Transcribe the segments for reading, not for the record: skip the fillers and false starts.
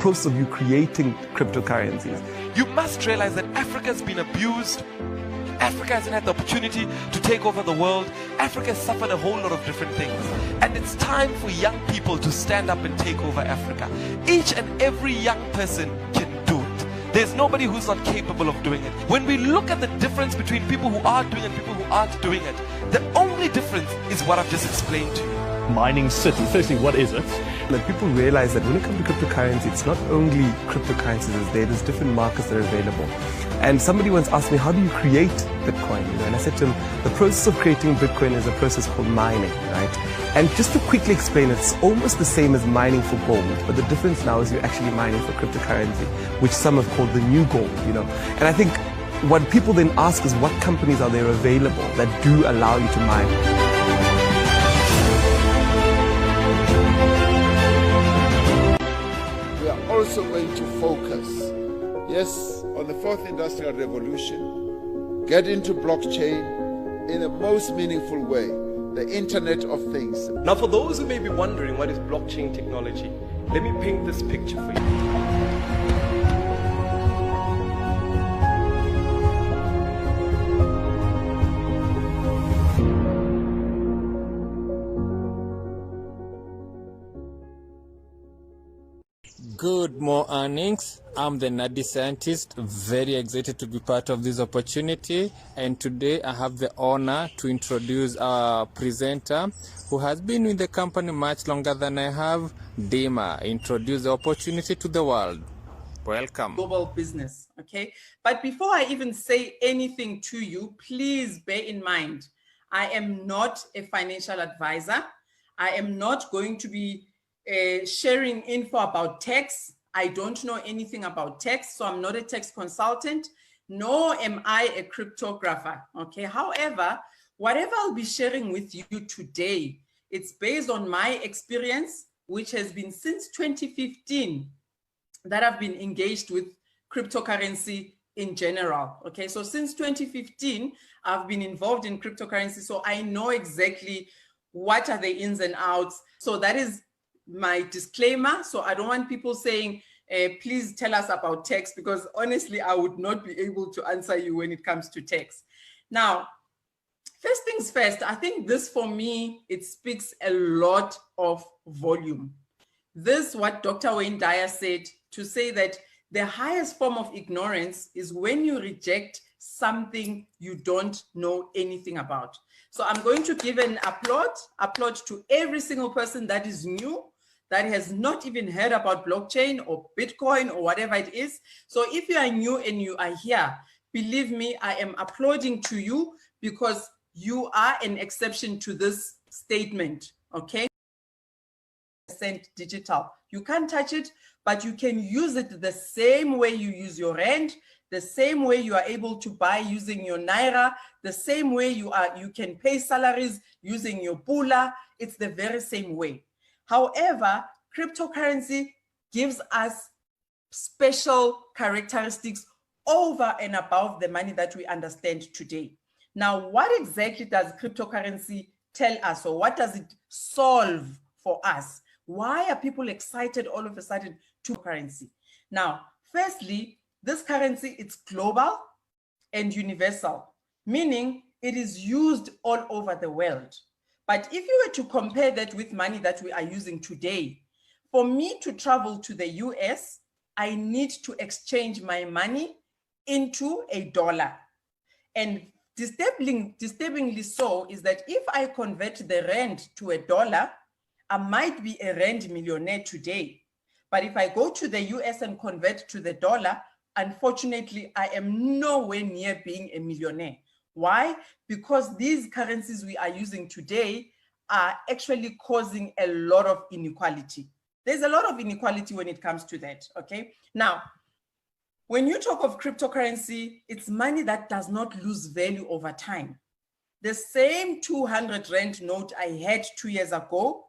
process of you creating cryptocurrencies. You must realize that Africa has been abused. Africa hasn't had the opportunity to take over the world. Africa has suffered a whole lot of different things. And it's time for young people to stand up and take over Africa. Each and every young person can do it. There's nobody who's not capable of doing it. When we look at the difference between people who are doing it and people who aren't doing it, the only difference is what I've just explained to you. Mining City, firstly, what is it? Like, people realize that when it comes to cryptocurrency, it's not only cryptocurrencies there's different markets that are available. And somebody once asked me, how do you create Bitcoin? And I said to him, the process of creating Bitcoin is a process called mining, right? And just to quickly explain, it's almost the same as mining for gold, but the difference now is you're actually mining for cryptocurrency, which some have called the new gold, you know. And I think what people then ask is, what companies are there available that do allow you to mine? Also going to focus, yes, on the fourth industrial revolution, get into blockchain in a most meaningful way, the Internet of Things. Now, for those who may be wondering what is blockchain technology, let me paint this picture for you. Good morning. I'm the Nerdy Scientist, very excited to be part of this opportunity, and today I have the honor to introduce our presenter who has been with the company much longer than I have. Dima, introduce the opportunity to the world. Welcome. Global business, okay? But before I even say anything to you, please bear in mind, I am not a financial advisor. I am not going to be sharing info about tax. I don't know anything about tax, so I'm not a tax consultant, nor am I a cryptographer, okay? However, whatever I'll be sharing with you today, it's based on my experience, which has been since 2015 that I've been engaged with cryptocurrency in general, okay? So since 2015, I've been involved in cryptocurrency, so I know exactly what are the ins and outs. So that is my disclaimer. So I don't want people saying, please tell us about tax, because honestly, I would not be able to answer you when it comes to tax. Now, first things first, I think this for me, it speaks a lot of volume. This, what Dr. Wayne Dyer said, to say that the highest form of ignorance is when you reject something you don't know anything about. So I'm going to give an applaud to every single person that is new, that has not even heard about blockchain or Bitcoin or whatever it is. So if you are new and you are here, believe me, I am applauding to you, because you are an exception to this statement, okay? Digital. You can't touch it, but you can use it the same way you use your rand, the same way you are able to buy using your Naira, the same way you can pay salaries using your Pula. It's the very same way. However, cryptocurrency gives us special characteristics over and above the money that we understand today. Now, what exactly does cryptocurrency tell us, or what does it solve for us? Why are people excited all of a sudden to currency? Now, firstly, this currency, it's global and universal, meaning it is used all over the world. But if you were to compare that with money that we are using today, for me to travel to the US, I need to exchange my money into a dollar. And disturbingly so is that if I convert the rand to a dollar, I might be a rand millionaire today. But if I go to the US and convert to the dollar, unfortunately, I am nowhere near being a millionaire. Why? Because these currencies we are using today are actually causing a lot of inequality. There's a lot of inequality when it comes to that, okay? Now, when you talk of cryptocurrency, it's money that does not lose value over time. The same 200 rand note I had 2 years ago,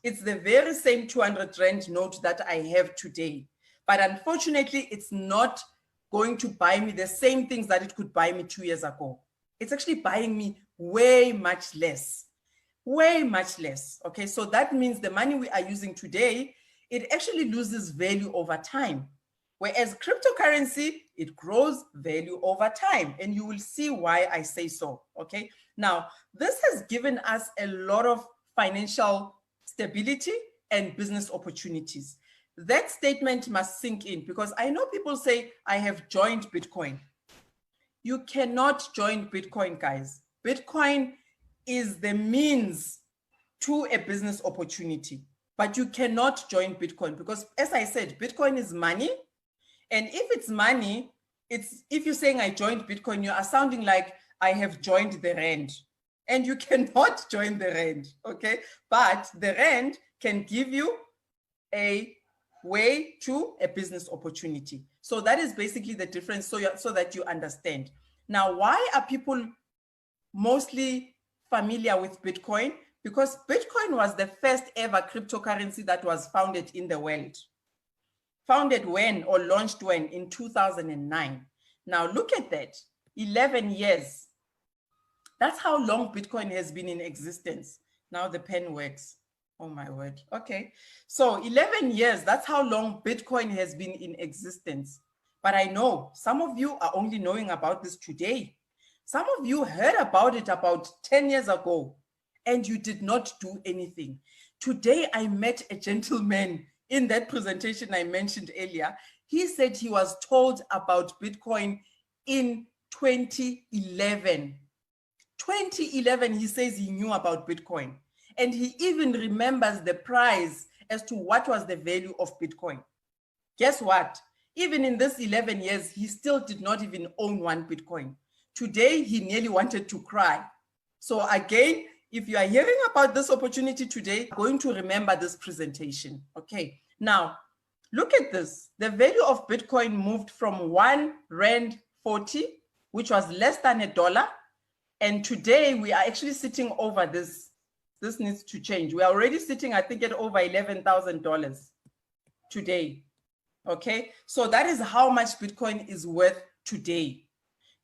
it's the very same 200 rand note that I have today. But unfortunately, it's not going to buy me the same things that it could buy me 2 years ago. It's actually buying me way much less, okay? So that means the money we are using today it actually loses value over time. Whereas cryptocurrency, it grows value over time. And you will see why I say so, okay? Now, this has given us a lot of financial stability and business opportunities. That statement must sink in, because I know people say, I have joined Bitcoin. You cannot join Bitcoin, guys. Bitcoin is the means to a business opportunity, but you cannot join Bitcoin because, as I said, Bitcoin is money. And if it's money, if you're saying I joined Bitcoin, you are sounding like I have joined the Rand. And you cannot join the Rand, okay? But the Rand can give you a way to a business opportunity. So that is basically the difference, so that you understand. Now, why are people mostly familiar with Bitcoin? Because Bitcoin was the first ever cryptocurrency that was founded in the world. Founded when, or launched when? In 2009. Now look at that, 11 years. That's how long Bitcoin has been in existence. Now the pen works. Oh my word. Okay. So 11 years, that's how long Bitcoin has been in existence. But I know some of you are only knowing about this today. Some of you heard about it about 10 years ago and you did not do anything. Today, I met a gentleman in that presentation I mentioned earlier. He said he was told about Bitcoin in 2011. 2011, he says he knew about Bitcoin. And he even remembers the price as to what was the value of Bitcoin. Guess what? Even in this 11 years, he still did not even own one Bitcoin. Today, he nearly wanted to cry. So again, if you are hearing about this opportunity today, I'm going to remember this presentation, okay? Now, look at this. The value of Bitcoin moved from 1 Rand 40, which was less than $1. And today we are actually sitting over this. This needs to change. We are already sitting, I think, at over $11,000 today, okay? So that is how much Bitcoin is worth today.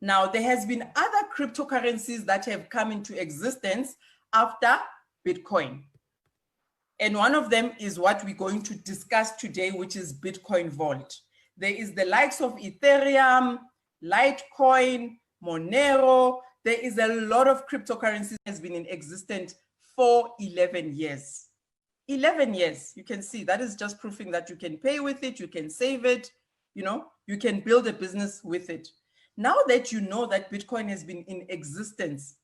Now, there has been other cryptocurrencies that have come into existence after Bitcoin. And one of them is what we're going to discuss today, which is Bitcoin Vault. There is the likes of Ethereum, Litecoin, Monero. There is a lot of cryptocurrencies that has been in existence for 11 years. 11 years, you can see that is just proving that you can pay with it, you can save it, you know, you can build a business with it. Now that you know that Bitcoin has been in existence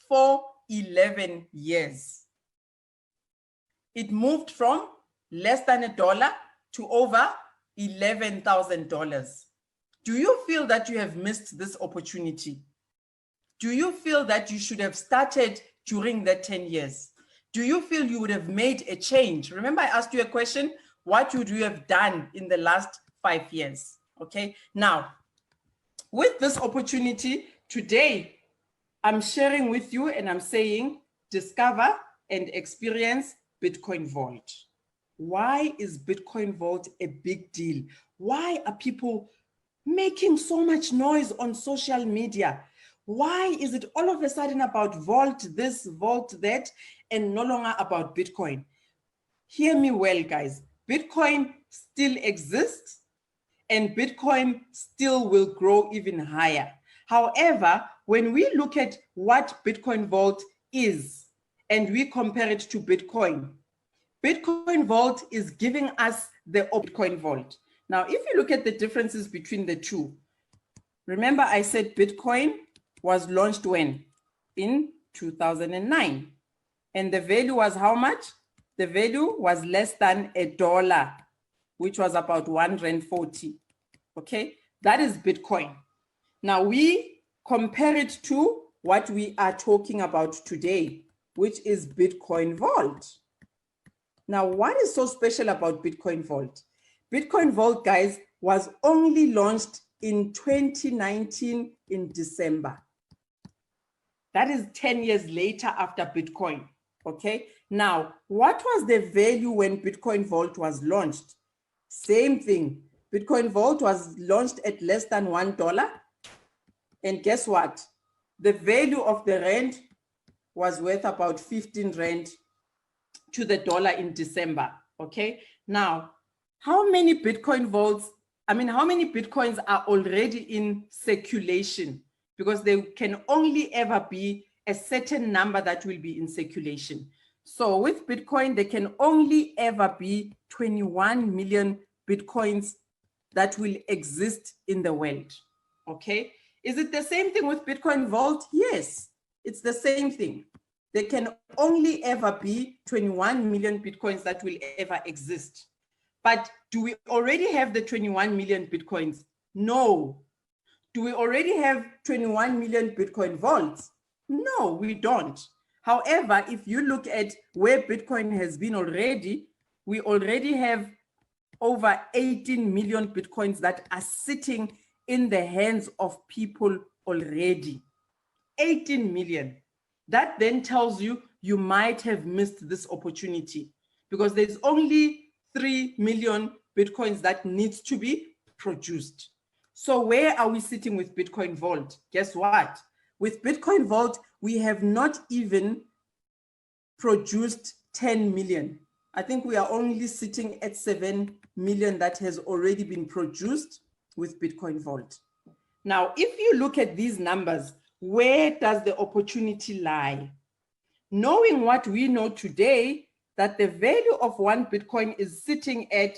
for 11 years, it moved from less than $1 to over $11,000. Do you feel that you have missed this opportunity? Do you feel that you should have started during that 10 years? Do you feel you would have made a change? Remember, I asked you a question, what would you have done in the last 5 years? Okay, now, with this opportunity today, I'm sharing with you and I'm saying, discover and experience Bitcoin Vault. Why is Bitcoin Vault a big deal? Why are people making so much noise on social media? Why is it all of a sudden about Vault this, Vault that, and no longer about Bitcoin? Hear me well, guys. Bitcoin still exists and Bitcoin still will grow even higher. However, when we look at what Bitcoin Vault is and we compare it to Bitcoin, Bitcoin Vault is giving us the Bitcoin Vault. Now, if you look at the differences between the two, remember I said Bitcoin was launched when? In 2009. And the value was how much? The value was less than $1, which was about 1 Rand 40. Okay, that is Bitcoin. Now we compare it to what we are talking about today, which is Bitcoin Vault. Now, what is so special about Bitcoin Vault? Bitcoin Vault, guys, was only launched in 2019 in December. That is 10 years later after Bitcoin, okay? Now, what was the value when Bitcoin Vault was launched? Same thing. Bitcoin Vault was launched at less than $1. And guess what? The value of the Rand was worth about 15 Rand to the dollar in December, okay? Now, how many Bitcoin vaults, how many Bitcoins are already in circulation? Because there can only ever be a certain number that will be in circulation. So with Bitcoin, there can only ever be 21 million Bitcoins that will exist in the world, okay? Is it the same thing with Bitcoin Vault? Yes, it's the same thing. There can only ever be 21 million Bitcoins that will ever exist. But do we already have the 21 million Bitcoins? No. Do we already have 21 million Bitcoin vaults? No, we don't. However, if you look at where Bitcoin has been already, we already have over 18 million Bitcoins that are sitting in the hands of people already. 18 million. That then tells you you might have missed this opportunity because there's only 3 million Bitcoins that needs to be produced. So where are we sitting with Bitcoin Vault? Guess what? With Bitcoin Vault, we have not even produced 10 million. I think we are only sitting at 7 million that has already been produced with Bitcoin Vault. Now, if you look at these numbers, where does the opportunity lie? Knowing what we know today, that the value of one Bitcoin is sitting at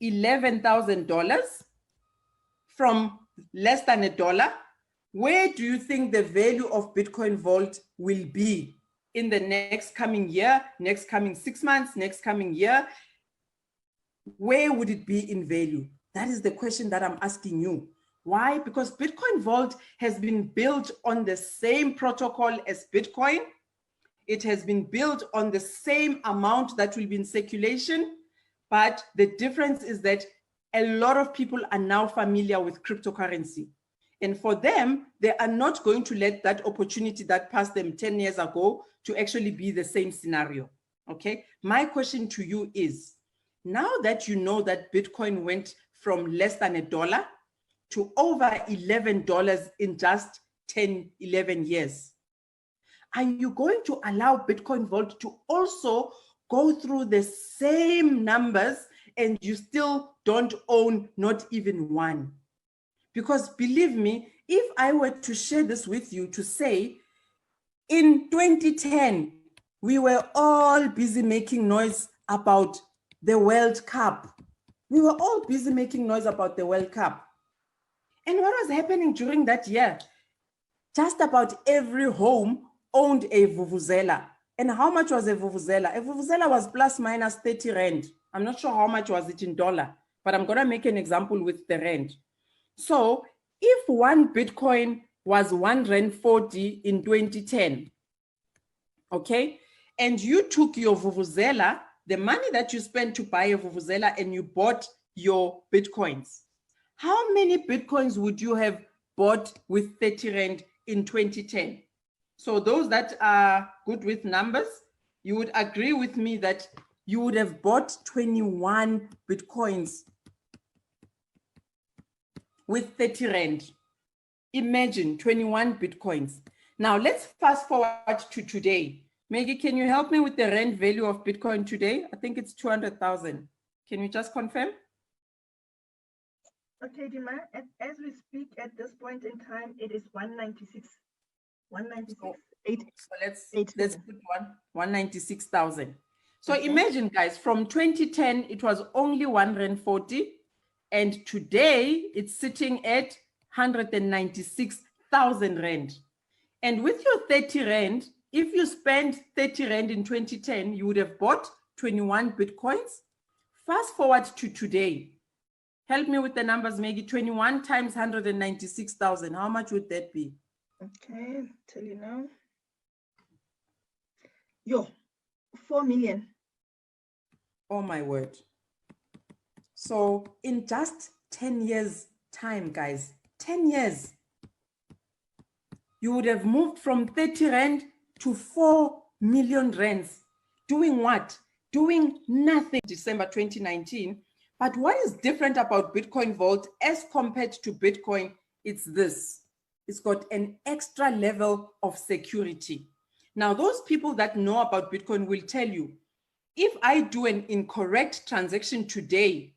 $11,000 from less than $1, where do you think the value of Bitcoin Vault will be in the next coming year, next coming 6 months, next coming year? Where would it be in value? That is the question that I'm asking you. Why? Because Bitcoin Vault has been built on the same protocol as Bitcoin. It has been built on the same amount that will be in circulation, but the difference is that a lot of people are now familiar with cryptocurrency. And for them, they are not going to let that opportunity that passed them 10 years ago to actually be the same scenario, okay? My question to you is, now that you know that Bitcoin went from less than $1 to over $11 in just 10, 11 years, are you going to allow Bitcoin Vault to also go through the same numbers and you still don't own not even one? Because believe me, if I were to share this with you to say, in 2010, we were all busy making noise about the World Cup. We were all busy making noise about the World Cup. And what was happening during that year? Just about every home owned a Vuvuzela. And how much was a Vuvuzela? A Vuvuzela was plus minus 30 Rand. I'm not sure how much was it in dollar, but I'm gonna make an example with the Rand. So if one Bitcoin was 1 Rand 40 in 2010, okay, and you took your Vuvuzela, the money that you spent to buy a Vuvuzela, and you bought your Bitcoins, how many Bitcoins would you have bought with 30 Rand in 2010? So those that are good with numbers, you would agree with me that you would have bought 21 Bitcoins with 30 Rand. Imagine 21 Bitcoins. Now let's fast forward to today. Maggie, can you help me with the Rand value of Bitcoin today? I think it's 200,000. Can you just confirm? Okay, Dima, as we speak at this point in time, it is 196. 196. So let's put 196,000. So okay. Imagine, guys, from 2010, it was only 1 Rand 40. And today it's sitting at 196,000 Rand. And with your 30 Rand, if you spend 30 Rand in 2010, you would have bought 21 Bitcoins. Fast forward to today. Help me with the numbers, Maggie. 21 times 196,000. How much would that be? Okay, I'll tell you now. 4 million. Oh my word. So in just 10 years time, guys, 10 years, you would have moved from 30 Rand to 4 million Rands. Doing what? Doing nothing. December 2019. But what is different about Bitcoin Vault as compared to Bitcoin? It's this. It's got an extra level of security. Now, those people that know about Bitcoin will tell you, if I do an incorrect transaction today,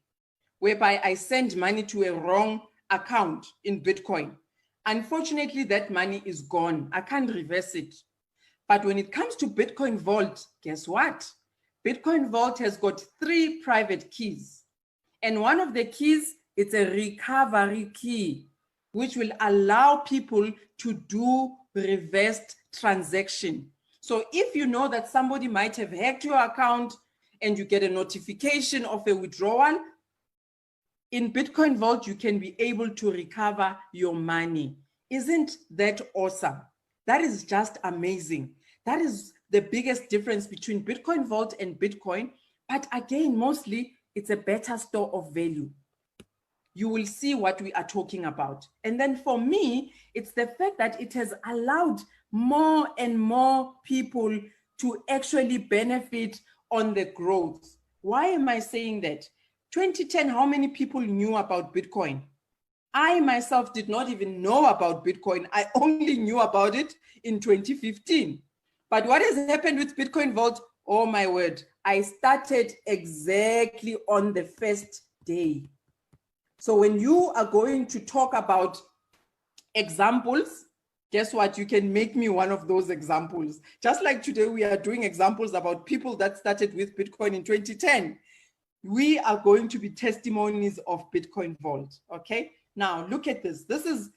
whereby I send money to a wrong account in Bitcoin, unfortunately, that money is gone. I can't reverse it. But when it comes to Bitcoin Vault, guess what? Bitcoin Vault has got 3 private keys. And one of the keys, it's a recovery key, which will allow people to do reversed transaction. So if you know that somebody might have hacked your account and you get a notification of a withdrawal, in Bitcoin Vault, you can be able to recover your money. Isn't that awesome? That is just amazing. That is the biggest difference between Bitcoin Vault and Bitcoin. But again, mostly it's a better store of value. You will see what we are talking about. And then for me, it's the fact that it has allowed more and more people to actually benefit on the growth. Why am I saying that? 2010, how many people knew about Bitcoin? I myself did not even know about Bitcoin. I only knew about it in 2015. But what has happened with Bitcoin Vault? Oh my word, I started exactly on the first day. So when you are going to talk about examples, guess what? You can make me one of those examples. Just like today, we are doing examples about people that started with Bitcoin in 2010. We are going to be testimonies of Bitcoin Vault, okay? Now, look at this. This is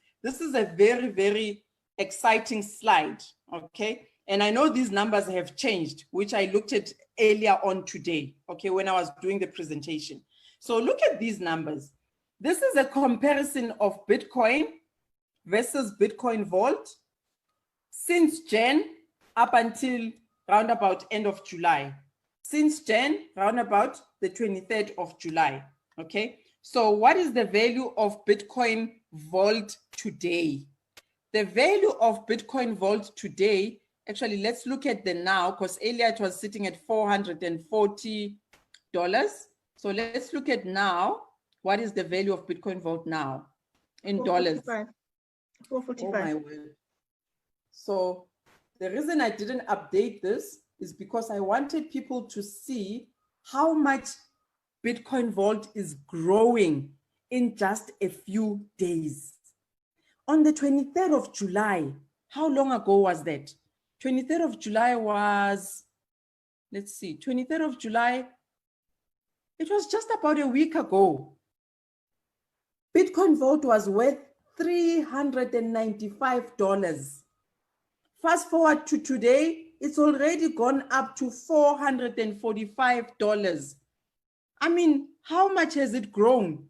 a very, very exciting slide, okay? And I know these numbers have changed, which I looked at earlier on today, okay, when I was doing the presentation. So look at these numbers. This is a comparison of Bitcoin versus Bitcoin Vault since Jan up until round about end of July. Since Jan, round about the 23rd of July, okay? So what is the value of Bitcoin Vault today? The value of Bitcoin Vault today, actually, let's look at the now, because earlier it was sitting at $440. So let's look at now. What is the value of Bitcoin Vault now in dollars? 445. Oh my word. So the reason I didn't update this is because I wanted people to see how much Bitcoin Vault is growing in just a few days. On the 23rd of July, how long ago was that? 23rd of July was, let's see, 23rd of July, it was just about a week ago. Bitcoin Vault was worth $395. Fast forward to today, it's already gone up to $445. I mean, how much has it grown?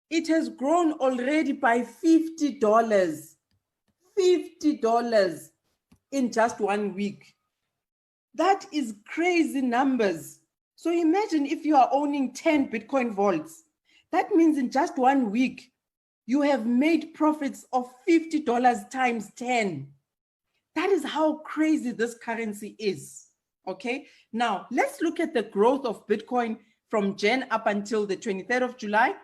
It has grown already by $50. $50 in just 1 week. That is crazy numbers. So imagine if you are owning 10 Bitcoin Vaults. That means in just 1 week, you have made profits of $50 times 10. That is how crazy this currency is, okay? Now, let's look at the growth of Bitcoin from Jan up until the 23rd of July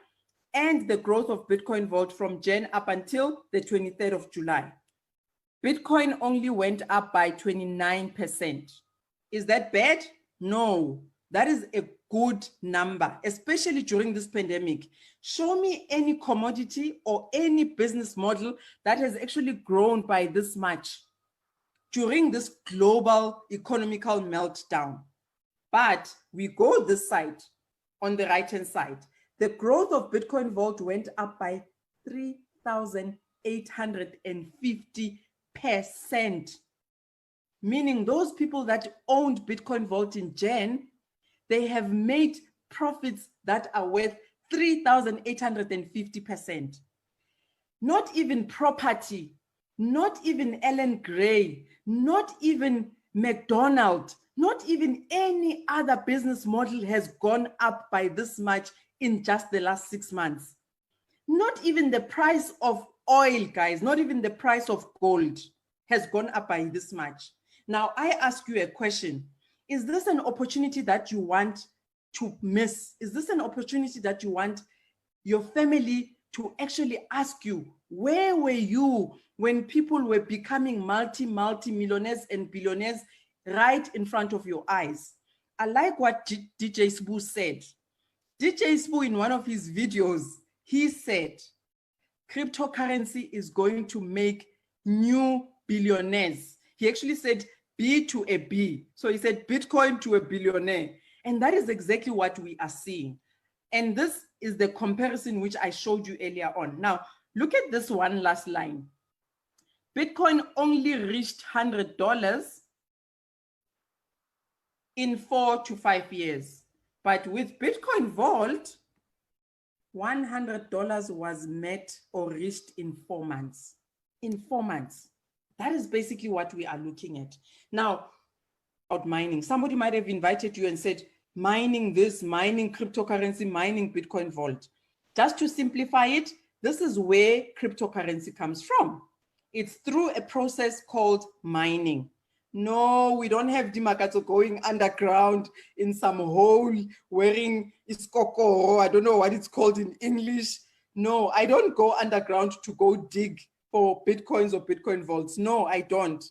and the growth of Bitcoin Vault from Jan up until the 23rd of July. Bitcoin only went up by 29%. Is that bad? No, that is a good number, especially during this pandemic. Show me any commodity or any business model that has actually grown by this much during this global economical meltdown. But we go this side, on the right-hand side. The growth of Bitcoin Vault went up by 3,850%. Meaning those people that owned Bitcoin Vault in Jan, they have made profits that are worth 3,850%. Not even property, not even Ellen Gray, not even McDonald's, not even any other business model has gone up by this much in just the last 6 months. Not even the price of oil, guys, not even the price of gold has gone up by this much. Now, I ask you a question. Is this an opportunity that you want to miss? Is this an opportunity that you want your family to actually ask you, where were you when people were becoming multi-millionaires and billionaires right in front of your eyes? I like what DJ Sbu said. DJ Sbu, in one of his videos, he said, cryptocurrency is going to make new billionaires. He actually said B to a B. So he said Bitcoin to a billionaire. And that is exactly what we are seeing. And this is the comparison which I showed you earlier on. Now, look at this one last line. Bitcoin only reached $100 in 4 to 5 years. But with Bitcoin Vault, $100 was met or reached in 4 months. In 4 months. That is basically what we are looking at. Now, about mining, somebody might have invited you and said, mining this, mining cryptocurrency, mining Bitcoin Vault. Just to simplify it, this is where cryptocurrency comes from. It's through a process called mining. No, we don't have Dimakato going underground in some hole wearing iskoko, I don't know what it's called in English. No, I don't go underground to go dig for Bitcoins or Bitcoin vaults. No, I don't.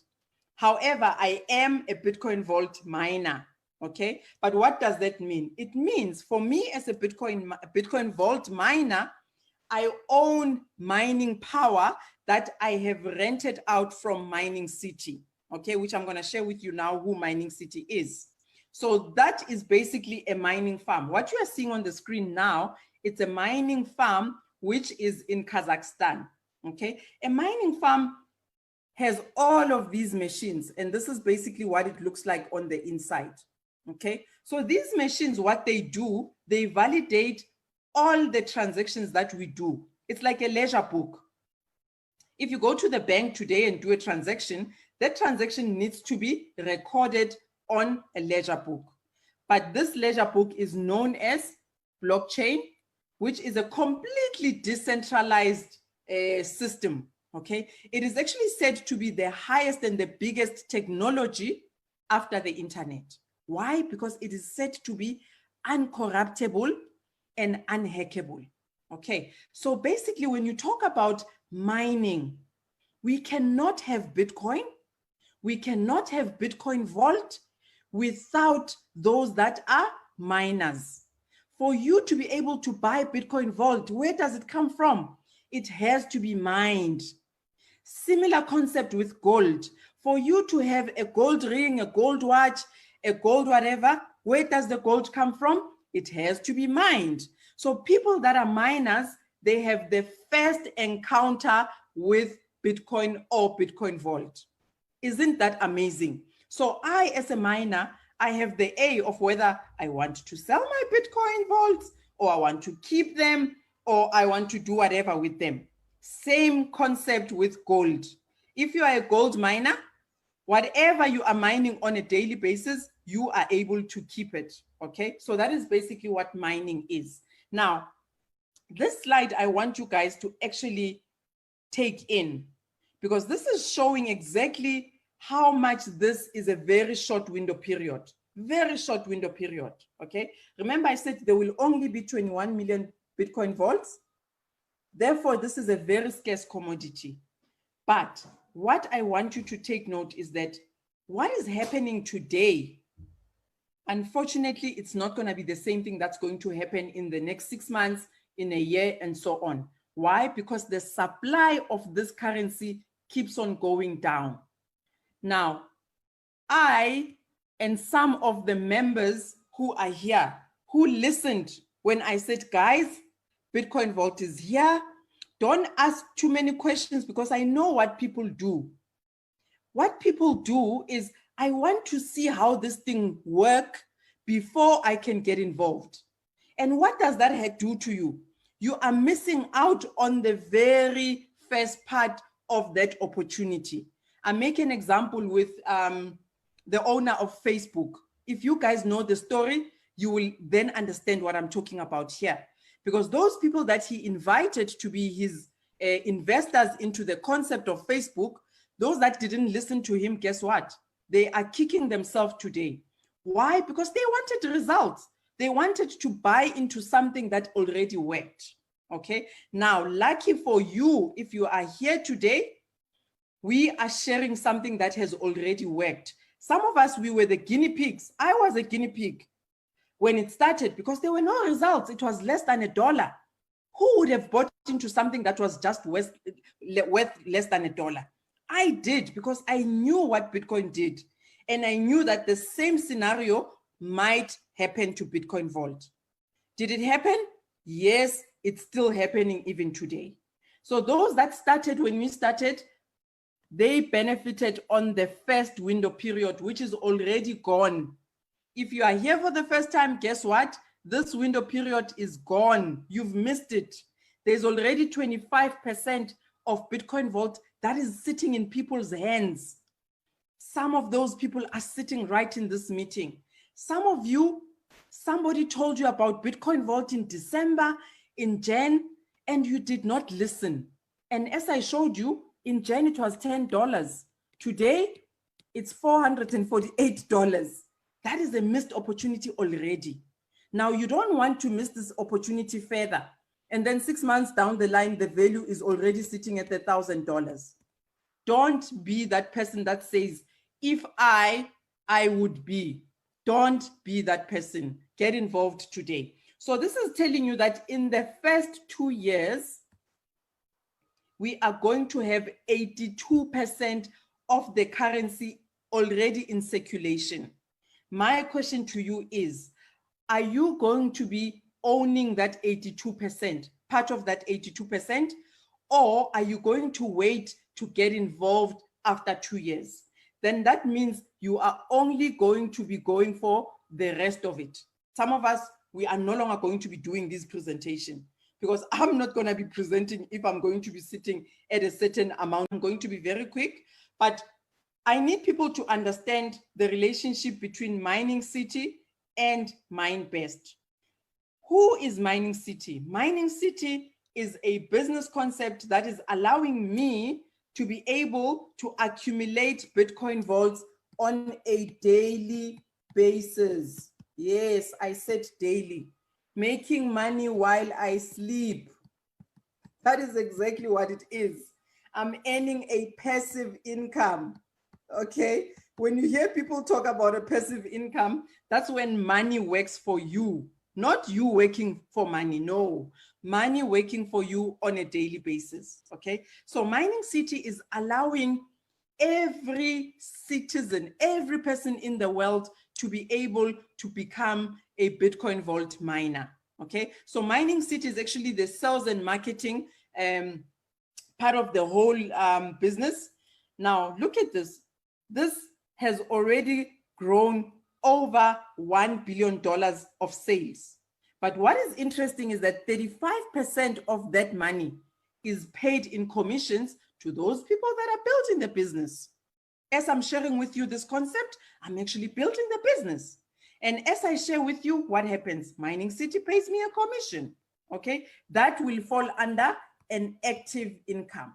However, I am a Bitcoin Vault miner, okay? But what does that mean? It means for me as a Bitcoin Vault miner, I own mining power that I have rented out from Mining City, okay? Which I'm gonna share with you now who Mining City is. So that is basically a mining farm. What you are seeing on the screen now, it's a mining farm which is in Kazakhstan, okay? A mining farm has all of these machines, and this is basically what it looks like on the inside, okay? So these machines, what they do, they validate all the transactions that we do. It's like a ledger book. If you go to the bank today and do a transaction, that transaction needs to be recorded on a ledger book. But this ledger book is known as blockchain, which is a completely decentralized system, okay? It is actually said to be the highest and the biggest technology after the internet. Why? Because it is said to be uncorruptible and unhackable, okay? So basically when you talk about mining, we cannot have Bitcoin, we cannot have Bitcoin Vault without those that are miners. For you to be able to buy Bitcoin Vault, where does it come from? It has to be mined. Similar concept with gold. For you to have a gold ring, a gold watch, a gold whatever, where does the gold come from? It has to be mined. So people that are miners, they have the first encounter with Bitcoin or Bitcoin Vault. Isn't that amazing? So I, as a miner, I have the A of whether I want to sell my Bitcoin vaults or I want to keep them or I want to do whatever with them. Same concept with gold. If you are a gold miner, whatever you are mining on a daily basis, you are able to keep it, okay? So that is basically what mining is. Now, this slide, I want you guys to actually take in because this is showing exactly how much this is a very short window period, okay? Remember I said there will only be 21 million Bitcoin vaults. Therefore, this is a very scarce commodity. But what I want you to take note is that what is happening today, unfortunately, it's not going to be the same thing that's going to happen in the next 6 months, in a year, and so on. Why? Because the supply of this currency keeps on going down. Now, I and some of the members who are here, who listened when I said, guys, Bitcoin Vault is here. Don't ask too many questions because I know what people do. What people do is, I want to see how this thing works before I can get involved. And what does that do to you? You are missing out on the very first part of that opportunity. I make an example with the owner of Facebook. If you guys know the story, you will then understand what I'm talking about here. Because those people that he invited to be his investors into the concept of Facebook, those that didn't listen to him, guess what? They are kicking themselves today. Why? Because they wanted results. They wanted to buy into something that already worked, okay? Now, lucky for you, if you are here today, we are sharing something that has already worked. Some of us, we were the guinea pigs. I was a guinea pig when it started because there were no results. It was less than $1. Who would have bought into something that was just worth less than $1? I did, because I knew what Bitcoin did. And I knew that the same scenario might happen to Bitcoin Vault. Did it happen? Yes, it's still happening even today. So those that started when we started, they benefited on the first window period, which is already gone. If you are here for the first time, guess what? This window period is gone. You've missed it. There's already 25% of Bitcoin Vault that is sitting in people's hands. Some of those people are sitting right in this meeting. Some of you, somebody told you about Bitcoin Vault in December, in Jan, and you did not listen. And as I showed you, in Jan it was $10. Today, it's $448. That is a missed opportunity already. Now, you don't want to miss this opportunity further. And then 6 months down the line, the value is already sitting at $1,000. Don't be that person that says, if I would be. Don't be that person. Get involved today. So this is telling you that in the first 2 years, we are going to have 82% of the currency already in circulation. My question to you is, are you going to be owning that 82%, part of that 82%, or are you going to wait to get involved after 2 years? Then that means you are only going to be going for the rest of it. Some of us, we are no longer going to be doing this presentation because I'm not going to be presenting if I'm going to be sitting at a certain amount. I'm going to be very quick, but I need people to understand the relationship between Mining City and MineBest. Who is Mining City? Mining City is a business concept that is allowing me to be able to accumulate Bitcoin vaults on a daily basis. Yes, I said daily. Making money while I sleep. That is exactly what it is. I'm earning a passive income. Okay? When you hear people talk about a passive income, that's when money works for you. Not you working for money, no. Money working for you on a daily basis, okay? So Mining City is allowing every citizen, every person in the world to be able to become a Bitcoin Vault miner, okay? So Mining City is actually the sales and marketing part of the whole business. Now, look at this. This has already grown over $1 billion of sales. But what is interesting is that 35% of that money is paid in commissions to those people that are building the business. As I'm sharing with you this concept, I'm actually building the business. And as I share with you, what happens? Mining City pays me a commission, okay? That will fall under an active income,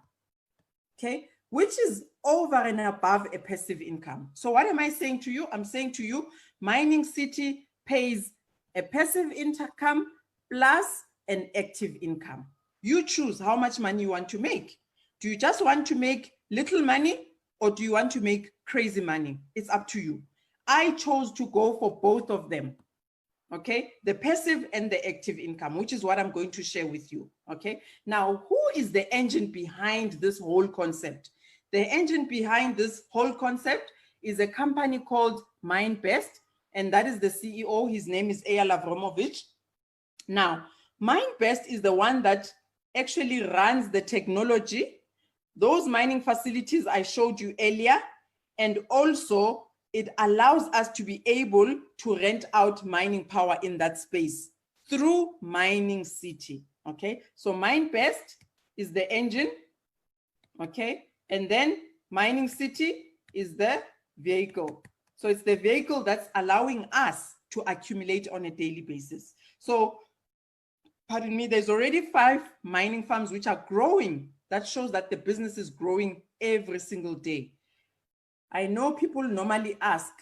okay? Which is over and above a passive income. So what am I saying to you? I'm saying to you, Mining City pays a passive income plus an active income. You choose how much money you want to make. Do you just want to make little money or do you want to make crazy money? It's up to you. I chose to go for both of them, okay? The passive and the active income, which is what I'm going to share with you, okay? Now, who is the engine behind this whole concept? The engine behind this whole concept is a company called MineBest, and that is the CEO. His name is Eyal Avramovich. Now, MineBest is the one that actually runs the technology, those mining facilities I showed you earlier, and also it allows us to be able to rent out mining power in that space through Mining City, okay? So MineBest is the engine, okay? And then Mining City is the vehicle. So it's the vehicle that's allowing us to accumulate on a daily basis. So, pardon me, there's already 5 mining farms which are growing. That shows that the business is growing every single day. I know people normally ask,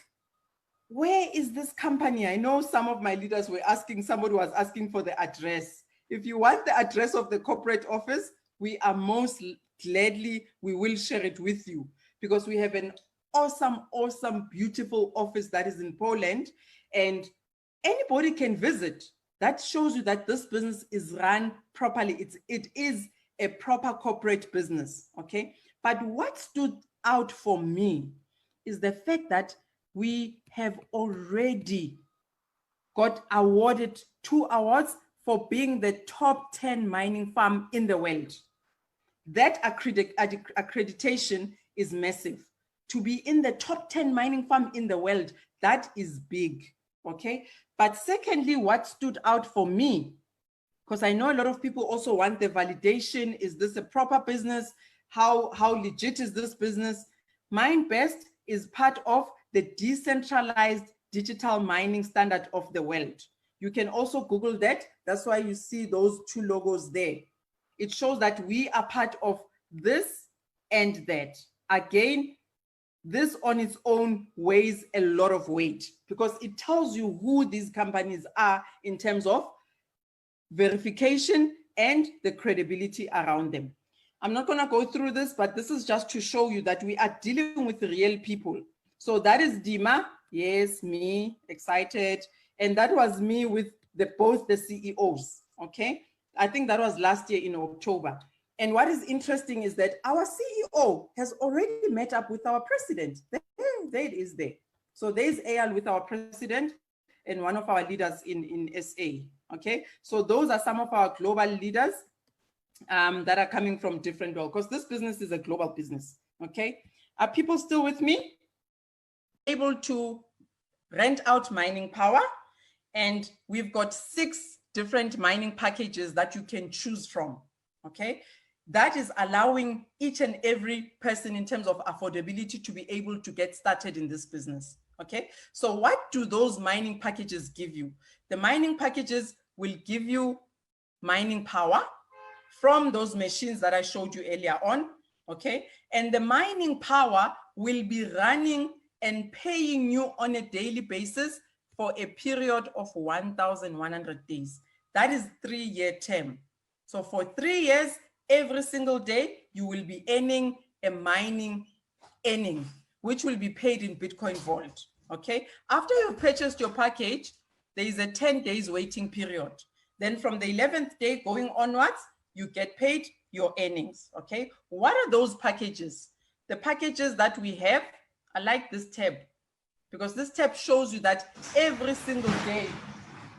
where is this company? I know some of my leaders were asking, somebody was asking for the address. If you want the address of the corporate office, we are most gladly, we will share it with you because we have an awesome, awesome, beautiful office that is in Poland, and anybody can visit. That shows you that this business is run properly. It is a proper corporate business, okay? But what stood out for me is the fact that we have already got awarded 2 awards for being the top 10 mining farm in the world. That accreditation is massive. To be in the top 10 mining farm in the world, that is big, okay? But secondly, what stood out for me, because I know a lot of people also want the validation, is this a proper business? How legit is this business? MineBest is part of the decentralized digital mining standard of the world. You can also Google that. That's why you see those 2 logos there. It shows that we are part of this and that. Again, this on its own weighs a lot of weight because it tells you who these companies are in terms of verification and the credibility around them. I'm not going to go through this, but this is just to show you that we are dealing with real people. So that is Dima. Yes, me, excited. And that was me with both the CEOs, okay? I think that was last year in October. And what is interesting is that our CEO has already met up with our president. There it is there. So there's Eyal with our president and one of our leaders in SA, okay? So those are some of our global leaders that are coming from different world, because this business is a global business, okay? Are people still with me? Able to rent out mining power, and we've got 6 different mining packages that you can choose from, okay? That is allowing each and every person in terms of affordability to be able to get started in this business, okay? So what do those mining packages give you? The mining packages will give you mining power from those machines that I showed you earlier on, okay? And the mining power will be running and paying you on a daily basis for a period of 1,100 days. That is 3-year term. So for 3 years, every single day, you will be earning a mining earning, which will be paid in Bitcoin Vault, okay? After you've purchased your package, there is a 10 days waiting period. Then from the 11th day going onwards, you get paid your earnings, okay? What are those packages? The packages that we have, I like this tab because this tab shows you that every single day,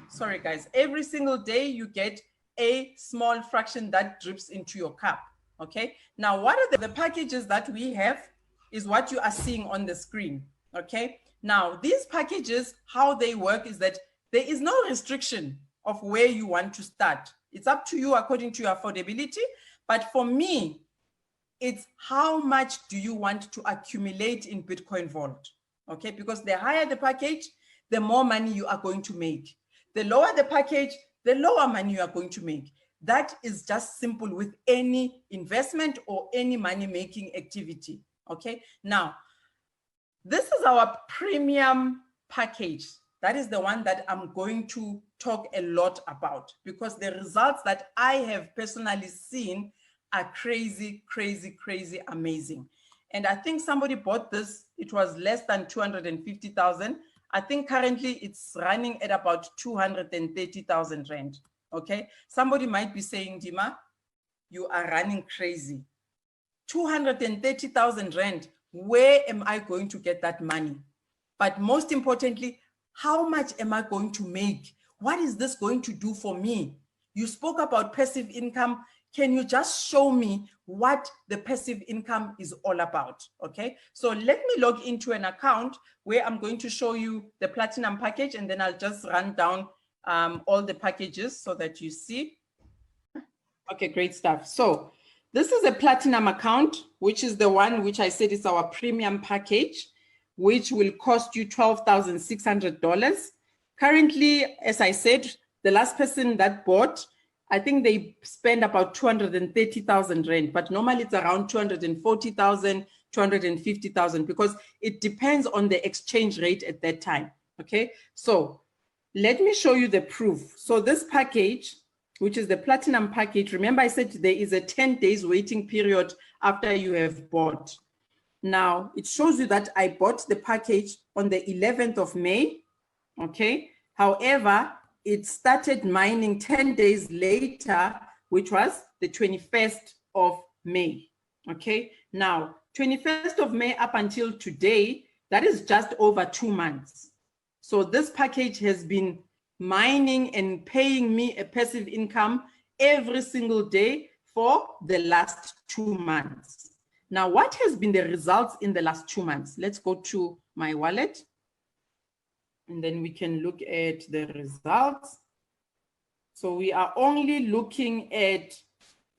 sorry guys, every single day you get a small fraction that drips into your cup, okay? Now, what are the packages that we have is what you are seeing on the screen, okay? Now, these packages, how they work is that there is no restriction of where you want to start. It's up to you according to your affordability. But for me, it's how much do you want to accumulate in Bitcoin Vault, okay? Because the higher the package, the more money you are going to make. The lower the package, the lower money you are going to make. That is just simple with any investment or any money-making activity, okay? Now, this is our premium package. That is the one that I'm going to talk a lot about because the results that I have personally seen are crazy, crazy, crazy amazing. And I think somebody bought this, it was less than 250,000. I think currently it's running at about 230,000 rand, okay? Somebody might be saying, Dima, you are running crazy. 230,000 rand, where am I going to get that money? But most importantly, how much am I going to make? What is this going to do for me? You spoke about passive income. Can you just show me what the passive income is all about? Okay, so let me log into an account where I'm going to show you the platinum package, and then I'll just run down all the packages so that you see. Okay, great stuff. So this is a platinum account, which is the one which I said is our premium package, which will cost you $12,600. Currently, as I said, the last person that bought, I think they spend about 230,000 rand, but normally it's around 240,000, 250,000 because it depends on the exchange rate at that time. Okay, so let me show you the proof. So this package, which is the platinum package, remember I said there is a 10 days waiting period after you have bought. Now, it shows you that I bought the package on the 11th of May, okay? However, it started mining 10 days later, which was the 21st of May, okay? Now, 21st of May up until today, that is just over 2 months. So this package has been mining and paying me a passive income every single day for the last 2 months. Now, what has been the results in the last 2 months? Let's go to my wallet, and then we can look at the results. So we are only looking at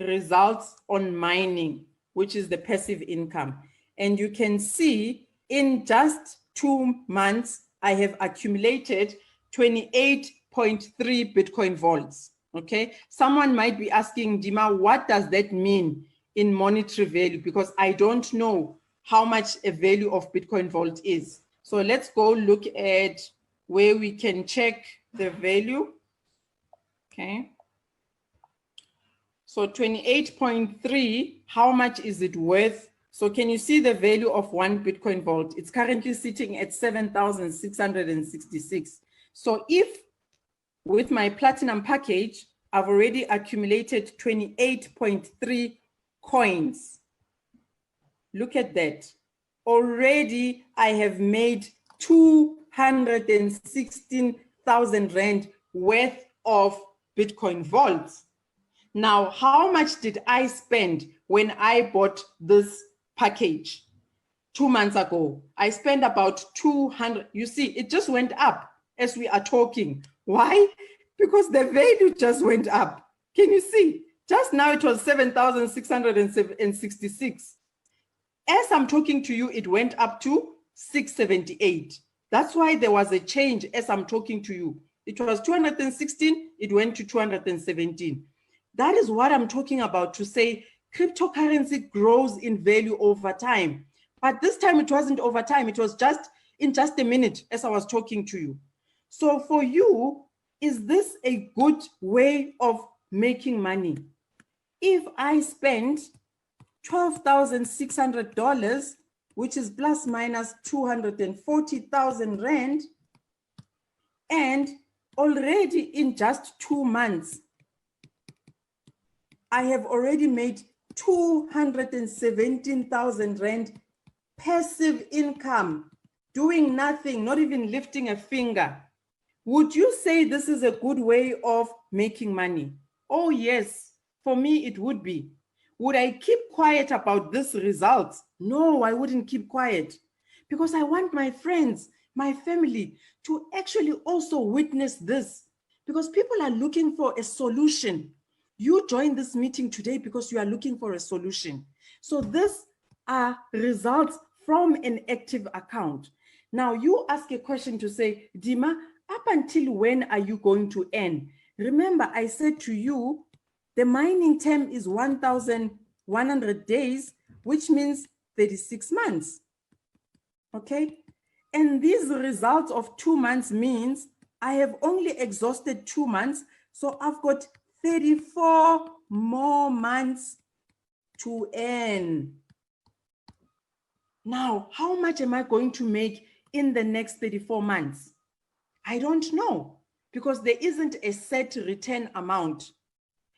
results on mining, which is the passive income. And you can see in just 2 months, I have accumulated 28.3 Bitcoin vaults, okay? Someone might be asking, Dima, what does that mean in monetary value? Because I don't know how much a value of Bitcoin vault is. So let's go look at where we can check the value, okay? So 28.3, how much is it worth? So can you see the value of one Bitcoin vault? It's currently sitting at 7,666. So if with my platinum package, I've already accumulated 28.3 coins. Look at that. Already I have made 216,000 Rand worth of Bitcoin vaults. Now, how much did I spend when I bought this package 2 months ago? I spent about 200. You see, it just went up as we are talking. Why? Because the value just went up. Can you see? Just now it was 7,666. As I'm talking to you, it went up to 678. That's why there was a change as I'm talking to you. It was 216, it went to 217. That is what I'm talking about to say cryptocurrency grows in value over time. But this time it wasn't over time, it was just in just a minute as I was talking to you. So for you, is this a good way of making money? If I spend $12,600, which is plus minus 240,000 Rand, and already in just 2 months, I have already made 217,000 Rand passive income, doing nothing, not even lifting a finger. Would you say this is a good way of making money? Oh yes, for me it would be. Would I keep quiet about this result? No, I wouldn't keep quiet, because I want my friends, my family to actually also witness this, because people are looking for a solution. You joined this meeting today because you are looking for a solution. So these are results from an active account. Now you ask a question to say, Dima, up until when are you going to earn? Remember, I said to you, the mining term is 1,100 days, which means 36 months, okay? And these results of 2 months means I have only exhausted 2 months, so I've got 34 more months to earn. Now, how much am I going to make in the next 34 months? I don't know, because there isn't a set return amount.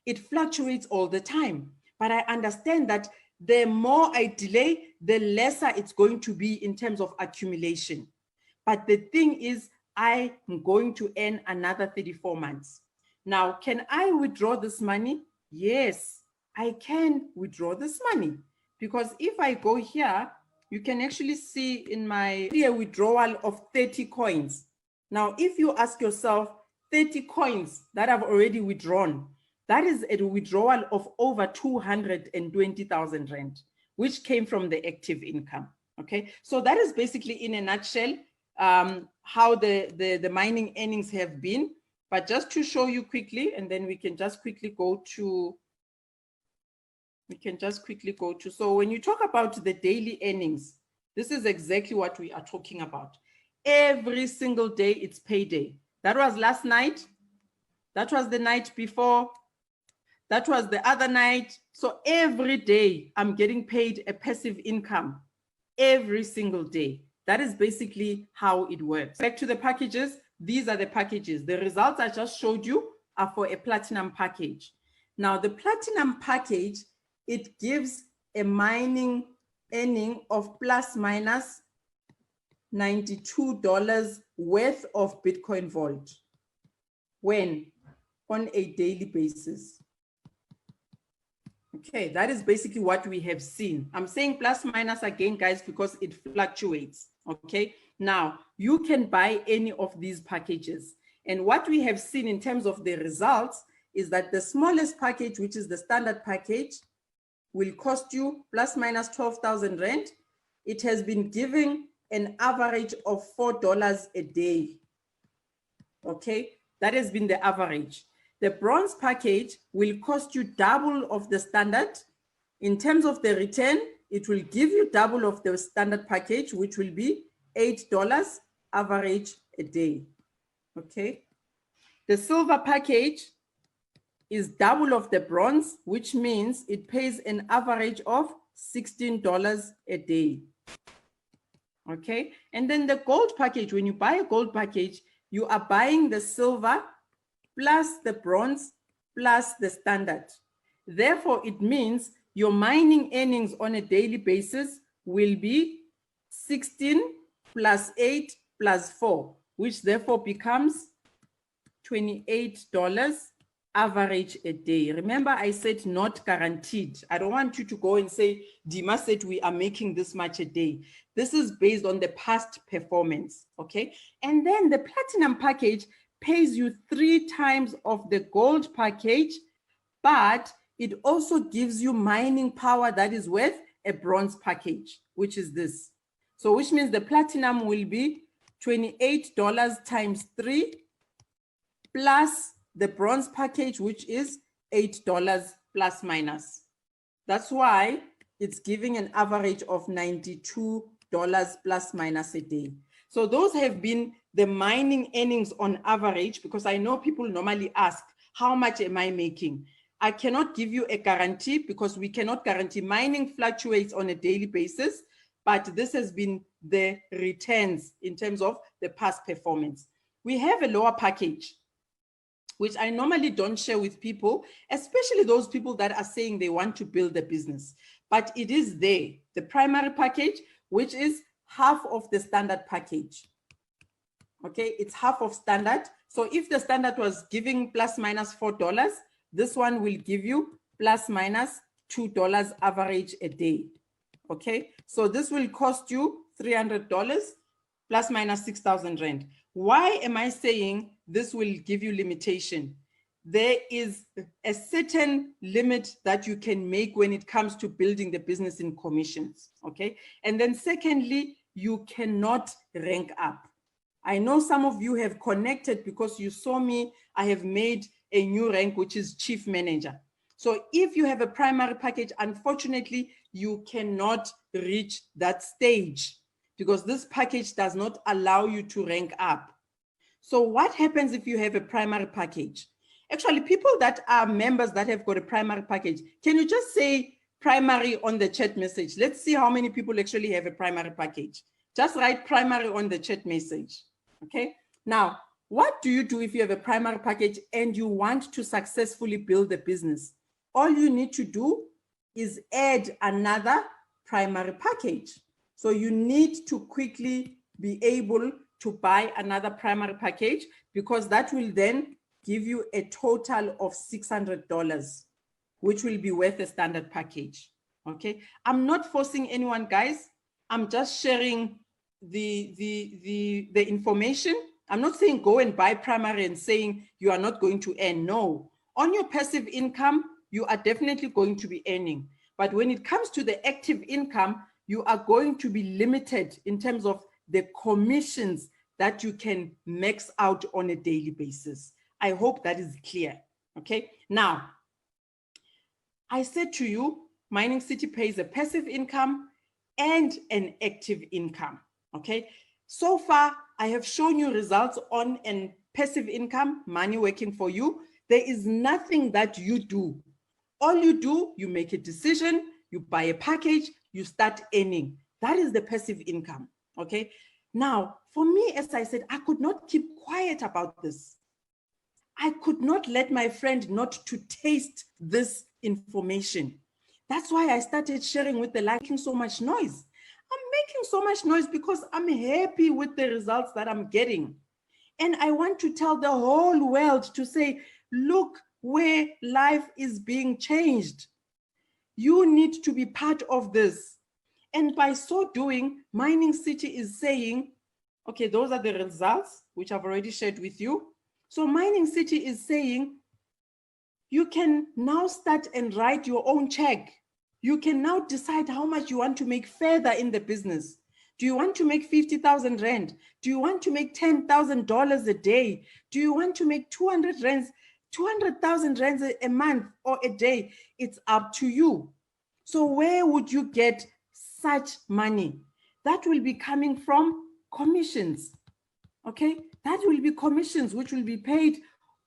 It fluctuates all the time, but I understand that the more I delay, the lesser it's going to be in terms of accumulation. But the thing is, I'm going to earn another 34 months. Now, can I withdraw this money? Yes, I can withdraw this money, because if I go here, you can actually see in my withdrawal of 30 coins. Now, if you ask yourself, 30 coins that I've already withdrawn, that is a withdrawal of over 220,000 Rand, which came from the active income, okay? So that is basically in a nutshell how the mining earnings have been. But just to show you quickly, and then we can just quickly go to, so when you talk about the daily earnings, this is exactly what we are talking about. Every single day it's payday. That was last night. That was the night before. That was the other night. So every day I'm getting paid a passive income. every single day. That is basically how it works. Back to the packages. These are the packages. The results I just showed you are for a platinum package. Now, the platinum package, it gives a mining earning of plus minus $92 worth of Bitcoin Vault. When? On a daily basis. Okay, that is basically what we have seen. I'm saying plus minus again, guys, because it fluctuates. Okay, now you can buy any of these packages. And what we have seen in terms of the results is that the smallest package, which is the standard package, will cost you plus minus 12,000 Rand. It has been giving an average of $4 a day. Okay, that has been the average. The bronze package will cost you double of the standard. In terms of the return, it will give you double of the standard package, which will be $8 average a day. Okay. The silver package is double of the bronze, which means it pays an average of $16 a day. Okay. And then the gold package, when you buy a gold package, you are buying the silver plus the bronze plus the standard. Therefore, it means your mining earnings on a daily basis will be 16 plus 8 plus 4, which therefore becomes $28 average a day. Remember, I said not guaranteed. I don't want you to go and say, Dima said we are making this much a day. This is based on the past performance, okay? And then the platinum package pays you 3 times of the gold package, but it also gives you mining power that is worth a bronze package, which is this. So which means the platinum will be $28 times 3 plus the bronze package, which is $8 plus minus. That's why it's giving an average of $92 plus minus a day. So those have been the mining earnings on average, because I know people normally ask, how much am I making? I cannot give you a guarantee because we cannot guarantee. Mining fluctuates on a daily basis, but this has been the returns in terms of the past performance. We have a lower package, which I normally don't share with people, especially those people that are saying they want to build a business, but it is there. The primary package, which is half of the standard package. Okay, it's half of standard. So if the standard was giving plus minus $4, this one will give you plus minus $2 average a day. Okay, so this will cost you $300 plus minus 6,000 Rand. Why am I saying this will give you limitation? There is a certain limit that you can make when it comes to building the business in commissions. Okay, and then secondly, you cannot rank up. I know some of you have connected because you saw me. I have made a new rank, which is chief manager. So if you have a primary package, unfortunately, you cannot reach that stage because this package does not allow you to rank up. So what happens if you have a primary package? Actually, people that are members that have got a primary package, can you just say primary on the chat message? Let's see how many people actually have a primary package. Just write primary on the chat message. Okay. Now, what do you do if you have a primary package and you want to successfully build a business? All you need to do is add another primary package. So you need to quickly be able to buy another primary package because that will then give you a total of $600, which will be worth a standard package. Okay. I'm not forcing anyone, guys. I'm just sharing the information. I'm not saying go and buy primary and saying you are not going to earn. No, on your passive income, you are definitely going to be earning. But when it comes to the active income, you are going to be limited in terms of the commissions that you can max out on a daily basis. I hope that is clear. Okay. Now, I said to you, Mining City pays a passive income and an active income. Okay. So far, I have shown you results on an passive income, money working for you. There is nothing that you do. All you do, you make a decision, you buy a package, you start earning. That is the passive income, okay? Now, for me, as I said, I could not keep quiet about this. I could not let my friend not to taste this information. That's why I started sharing with the making so much noise. I'm making so much noise because I'm happy with the results that I'm getting. And I want to tell the whole world to say, look where life is being changed. You need to be part of this. And by so doing, Mining City is saying, okay, those are the results, which I've already shared with you. So Mining City is saying, you can now start and write your own check. You can now decide how much you want to make further in the business. Do you want to make 50,000 Rand? Do you want to make $10,000 a day? Do you want to make 200,000 Rands a month or a day? It's up to you. So where would you get such money? That will be coming from commissions, okay? That will be commissions which will be paid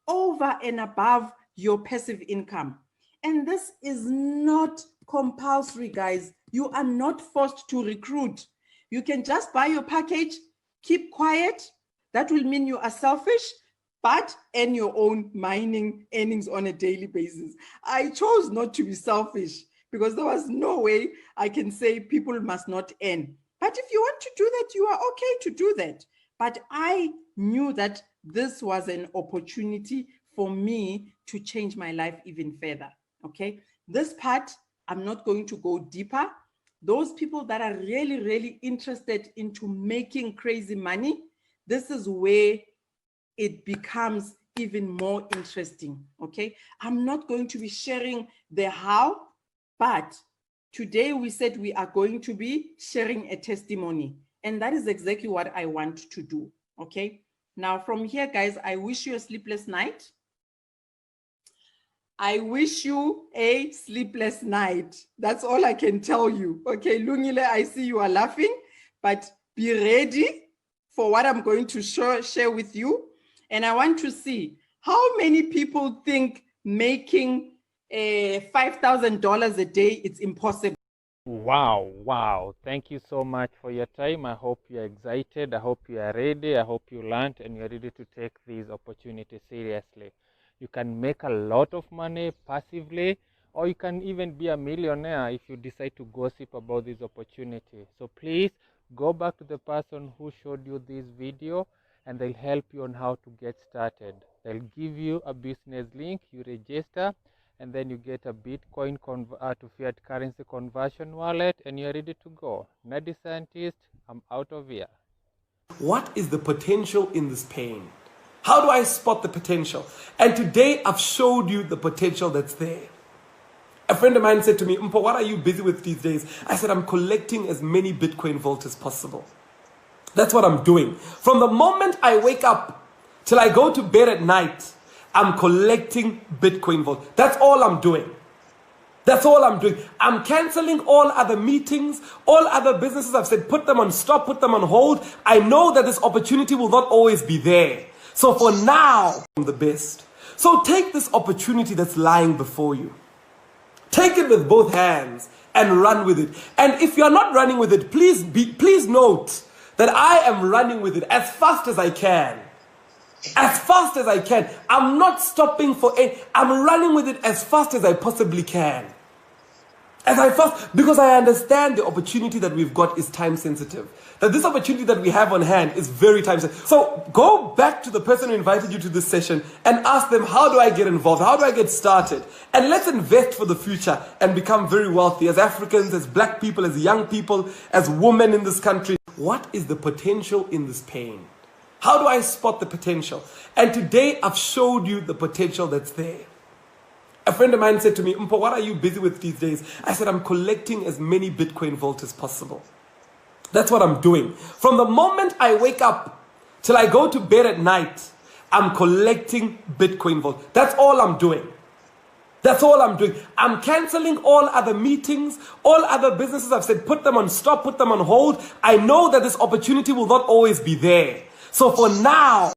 over and above your passive income. And this is not compulsory, guys. You are not forced to recruit. You can just buy your package, keep quiet. That will mean you are selfish, but earn your own mining earnings on a daily basis. I chose not to be selfish because there was no way I can say people must not earn. But if you want to do that, you are okay to do that. But I knew that this was an opportunity for me to change my life even further, okay? This part, I'm not going to go deeper. Those people that are really, really interested into making crazy money, this is where it becomes even more interesting, okay? I'm not going to be sharing the how, but today we said we are going to be sharing a testimony, and that is exactly what I want to do, okay? Now from here, guys, I wish you a sleepless night. I wish you a sleepless night. That's all I can tell you. Okay, Lungile, I see you are laughing, but be ready for what I'm going to share with you. And I want to see how many people think making $5,000 a day, it's impossible. Wow. Thank you so much for your time. I hope you're excited. I hope you are ready. I hope you learned and you're ready to take these opportunities seriously. You can make a lot of money passively, or you can even be a millionaire if you decide to gossip about this opportunity. So please go back to the person who showed you this video and they'll help you on how to get started. They'll give you a business link, you register, and then you get a Bitcoin to fiat currency conversion wallet, and you're ready to go. Nadi Scientist, I'm out of here. What is the potential in this pain? How do I spot the potential? And today I've showed you the potential that's there. A friend of mine said to me, Mpo, what are you busy with these days? I said, I'm collecting as many Bitcoin vaults as possible. That's what I'm doing. From the moment I wake up till I go to bed at night, I'm collecting Bitcoin vaults. That's all I'm doing. That's all I'm doing. I'm canceling all other meetings, all other businesses. I've said, put them on stop, put them on hold. I know that this opportunity will not always be there. So for now, I'm the best. So take this opportunity that's lying before you. Take it with both hands and run with it. And if you're not running with it, please note that I am running with it as fast as I can. As fast as I can. I'm not stopping for it. I'm running with it as fast as I possibly can. Because I understand the opportunity that we've got is time sensitive. That this opportunity that we have on hand is very time sensitive. So go back to the person who invited you to this session and ask them, how do I get involved? How do I get started? And let's invest for the future and become very wealthy as Africans, as black people, as young people, as women in this country. What is the potential in this pain? How do I spot the potential? And today I've showed you the potential that's there. A friend of mine said to me, Mpo, what are you busy with these days? I said, I'm collecting as many Bitcoin vaults as possible. That's what I'm doing. From the moment I wake up till I go to bed at night, I'm collecting Bitcoin vaults. That's all I'm doing. That's all I'm doing. I'm canceling all other meetings, all other businesses. I've said, put them on stop, put them on hold. I know that this opportunity will not always be there. So for now,